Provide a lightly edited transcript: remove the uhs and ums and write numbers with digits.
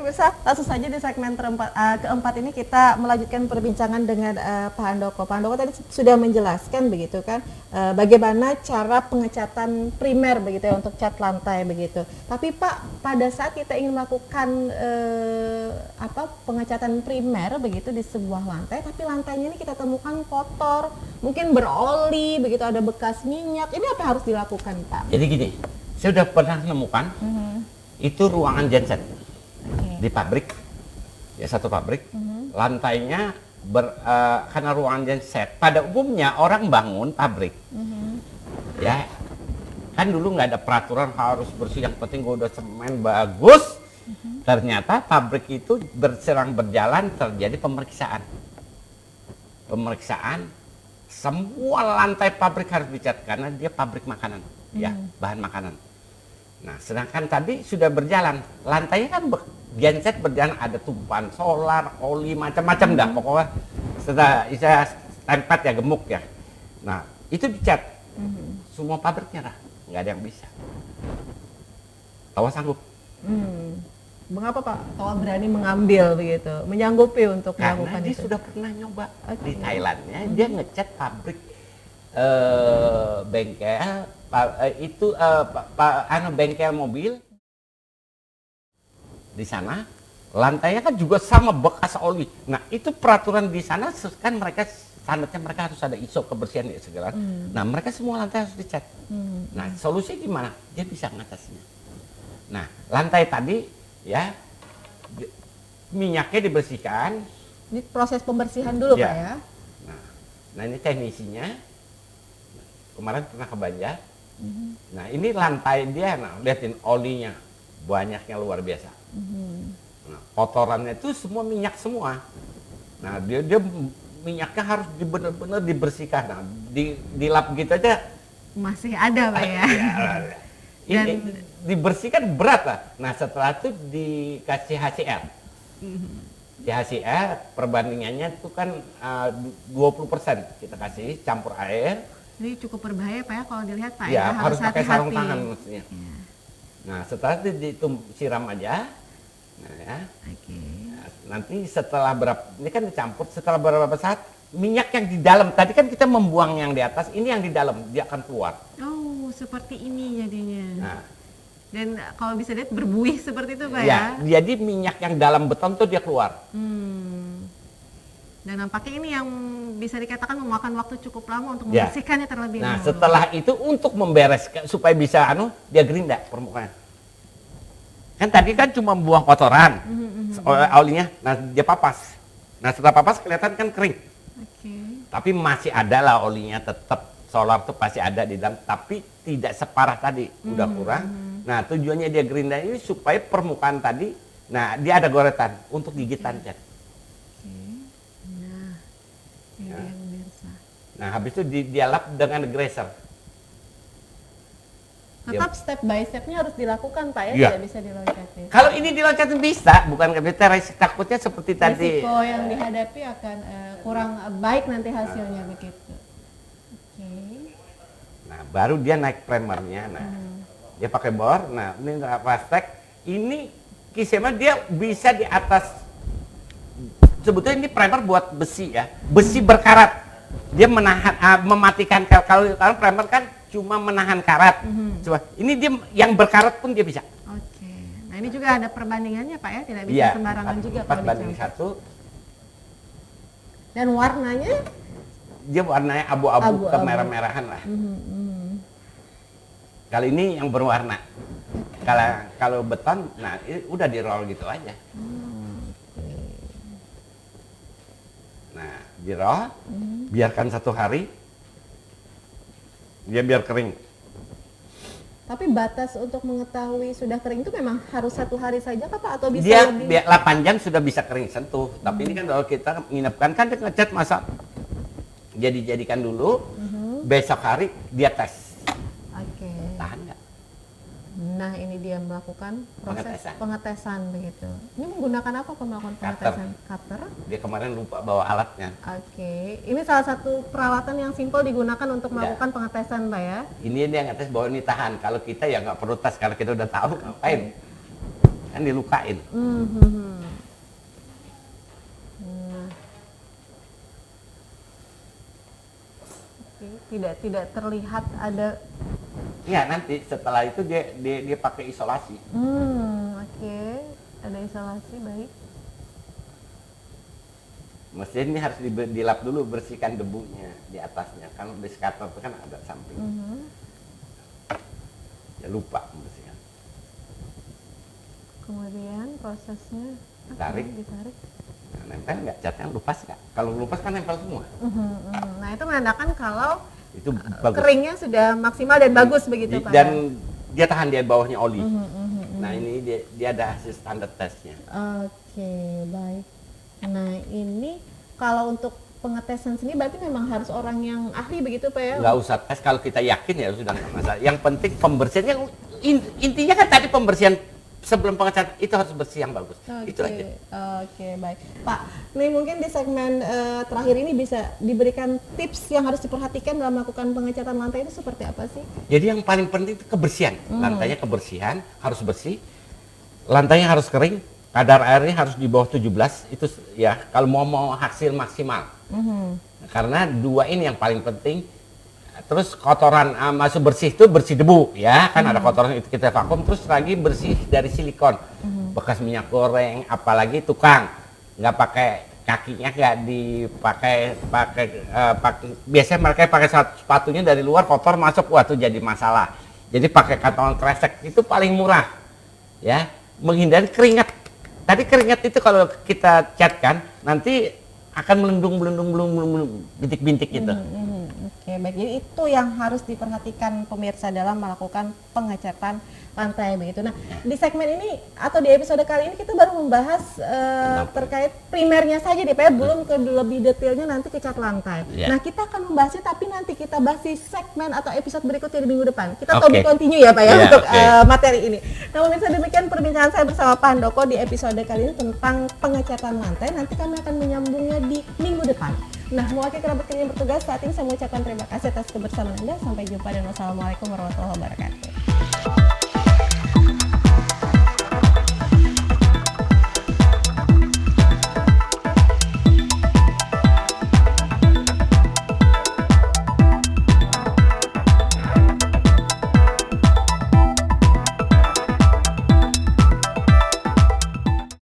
pemirsa, langsung saja di segmen keempat ini kita melanjutkan perbincangan dengan Pak Handoko. Pak Handoko tadi sudah menjelaskan begitu kan, bagaimana cara pengecatan primer begitu ya untuk cat lantai begitu. Tapi Pak, pada saat kita ingin melakukan pengecatan primer begitu di sebuah lantai, tapi lantainya ini kita temukan kotor, mungkin beroli begitu, ada bekas minyak. Ini apa yang harus dilakukan, Pak? Jadi gini, saya sudah pernah menemukan itu ruangan genset di pabrik, ya satu pabrik, lantainya karena ruangan genset. Pada umumnya orang bangun pabrik, ya kan dulu nggak ada peraturan harus bersih, yang penting gue udah semen bagus. Ternyata pabrik itu berjalan terjadi pemeriksaan, semua lantai pabrik harus dicat karena dia pabrik makanan, ya bahan makanan. Nah, sedangkan tadi sudah berjalan, lantainya kan genset berjalan, ada tumpahan solar, oli, macam-macam dah pokoknya. Setelah saya tempat ya, gemuk ya. Nah, itu dicat. Semua pabrik nyerah, nggak ada yang bisa. Tawa sanggup. Mengapa Pak Tawa berani mengambil begitu, menyanggupi untuk melakukan Karena dia itu? sudah pernah nyoba di Thailandnya, dia ngecat pabrik bengkel bengkel mobil di sana, lantainya kan juga sama bekas oli. Nah, itu peraturan di sana kan mereka standarnya mereka harus ada ISO kebersihan ya segala. Nah, mereka semua lantai harus dicat. Nah, solusinya gimana? Dia bisa mengatasinya. Nah, lantai tadi ya minyaknya dibersihkan. Ini proses pembersihan dulu Ya. Pak ya? Nah, ini teknisinya. Kemarin pernah ke Banjar. Nah, ini lantai dia, nah lihatin olinya banyaknya luar biasa. Nah, kotorannya itu semua minyak semua. Nah, dia minyaknya harus benar-benar dibersihkan. Nah, di lap gitu aja Masih ada Pak ya? ini dibersihkan berat lah. Nah, setelah itu dikasih HCl. Di HCl perbandingannya itu kan 20% kita kasih campur air. Ini cukup berbahaya Pak ya kalau dilihat Pak Ya, ya, harus pakai sarung hati-hati. tangan maksudnya. Nah, setelah itu disiram aja. Nah, ya. Nah, nanti setelah ini kan dicampur, setelah beberapa saat minyak yang di dalam, tadi kan kita membuang yang di atas, ini yang di dalam dia akan keluar. Oh, seperti ini jadinya. Nah, Dan kalau bisa lihat berbuih seperti itu Pak ya? ya, jadi minyak yang dalam beton tuh dia keluar. Dan nampaknya ini yang bisa dikatakan memakan waktu cukup lama untuk Ya. membersihkannya terlebih Nah, dahulu. setelah itu untuk membereskan supaya bisa dia gerinda permukaan. Kan tadi kan cuma buang kotoran, olinya, nah dia papas. Nah, setelah papas kelihatan kan kering. Oke. Tapi masih ada lah olinya, tetap solar tuh pasti ada di dalam, tapi tidak separah tadi, udah kurang. Nah, tujuannya dia gerinda ini supaya permukaan tadi, nah dia ada goretan untuk gigitan cat. Nah, ini dia pemirsa. Nah, habis itu dia lap dengan grazer. Tetap step by stepnya harus dilakukan Pak ya, Iya. tidak bisa diloncatin. Kalau ini diloncatin bisa, bukan kita takutnya seperti tadi. Risiko yang dihadapi akan kurang baik nanti hasilnya begitu. Oke. Nah, baru dia naik primernya. Nah, dia pakai bor. Nah, ini nggak plastik. Ini kisahnya dia bisa di atas. Sebetulnya ini primer buat besi ya, besi berkarat. Dia menahan, mematikan kalau primer kan cuma menahan karat. Coba, ini dia yang berkarat pun dia bisa. Oke. Nah, ini juga ada perbandingannya Pak ya, tidak bisa Iya, sembarangan juga 4 kalau banding dicampur. 1. Dan warnanya Dia warnanya abu-abu Abu-abu. kemerah-merahan lah. Kalau ini yang berwarna. Kalau beton, nah ini udah di roll gitu aja. Nah, di roll, biarkan 1 hari, dia biar kering. tapi batas untuk mengetahui sudah kering itu memang harus 1 hari saja Pak atau bisa Dia lebih? 8 jam sudah bisa kering sentuh. Tapi ini kan kalau kita nginepkan kan dia ngecat masa dia dijadikan dulu, besok hari dia tes. Oke. Tahan nggak? Nah, ini dia melakukan proses pengetesan begitu. Ini menggunakan apa Pak melakukan pengetesan? Cutter. Dia kemarin lupa bawa alatnya. Oke. Ini salah satu peralatan yang simpel digunakan untuk melakukan pengetesan Pak ya? Ini dia ngetes bahwa ini tahan. Kalau kita ya nggak perlu tes, karena kita udah tahu ngapain. kan dilukain. Nah. Oke, tidak terlihat ada. Iya, nanti setelah itu dia pakai isolasi. Oke, ada isolasi, baik. Mesin ini harus dilap dulu, bersihkan debunya di atasnya. Kan di skater itu kan ada samping. Ya lupa bersihkan. Kemudian prosesnya ditarik. Nah, nempel nggak catnya, lupas nggak? Kalau lupas kan nempel semua. Nah, itu menandakan kalau Itu bagus. keringnya sudah maksimal dan bagus begitu, Pak. Dan dia tahan di bawahnya oli. Nah, ini dia ada hasil standar tesnya. Oke, baik. Nah, ini kalau untuk pengetesan sendiri berarti memang harus orang yang ahli begitu, Pak ya? Nggak usah tes, kalau kita yakin ya sudah nggak masalah. Yang penting pembersihan, yang intinya kan tadi pembersihan sebelum pengecatan itu harus bersih yang bagus. Itu aja. Oke, baik. Pak, nih mungkin di segmen terakhir ini bisa diberikan tips yang harus diperhatikan dalam melakukan pengecatan lantai itu seperti apa sih? Jadi yang paling penting itu kebersihan. Lantainya kebersihan, harus bersih. Lantainya harus kering, kadar airnya harus di bawah 17. Itu ya kalau mau hasil maksimal. Karena dua ini yang paling penting. Terus kotoran masuk bersih itu bersih debu ya, kan ada kotoran itu kita vakum, terus lagi bersih dari silikon, bekas minyak goreng, apalagi tukang nggak pakai kakinya, nggak dipakai biasanya mereka pakai sepatunya dari luar kotor masuk, wah itu jadi masalah. Jadi pakai kantong kresek itu paling murah ya, menghindari keringat. Tadi keringat itu kalau kita catkan nanti akan melendung bintik-bintik gitu. Oke, baik. Jadi itu yang harus diperhatikan pemirsa dalam melakukan pengecatan lantai begitu. Nah, di segmen ini atau di episode kali ini kita baru membahas terkait primernya saja nih, Pak ya, belum ke lebih detailnya nanti ke cat lantai. Nah, kita akan membahasnya tapi nanti kita bahas di segmen atau episode berikutnya di minggu depan. Kita to be continue ya, Pak ya, untuk materi ini. Nah, pemirsa, demikian perbincangan saya bersama Pak Handoko di episode kali ini tentang pengecatan lantai. Nanti kami akan menyambungnya di minggu depan. Nah, mewakili kerabat kerja yang bertugas saat ini saya mengucapkan terima kasih atas kebersamaan Anda. Sampai jumpa dan wassalamualaikum warahmatullahi wabarakatuh.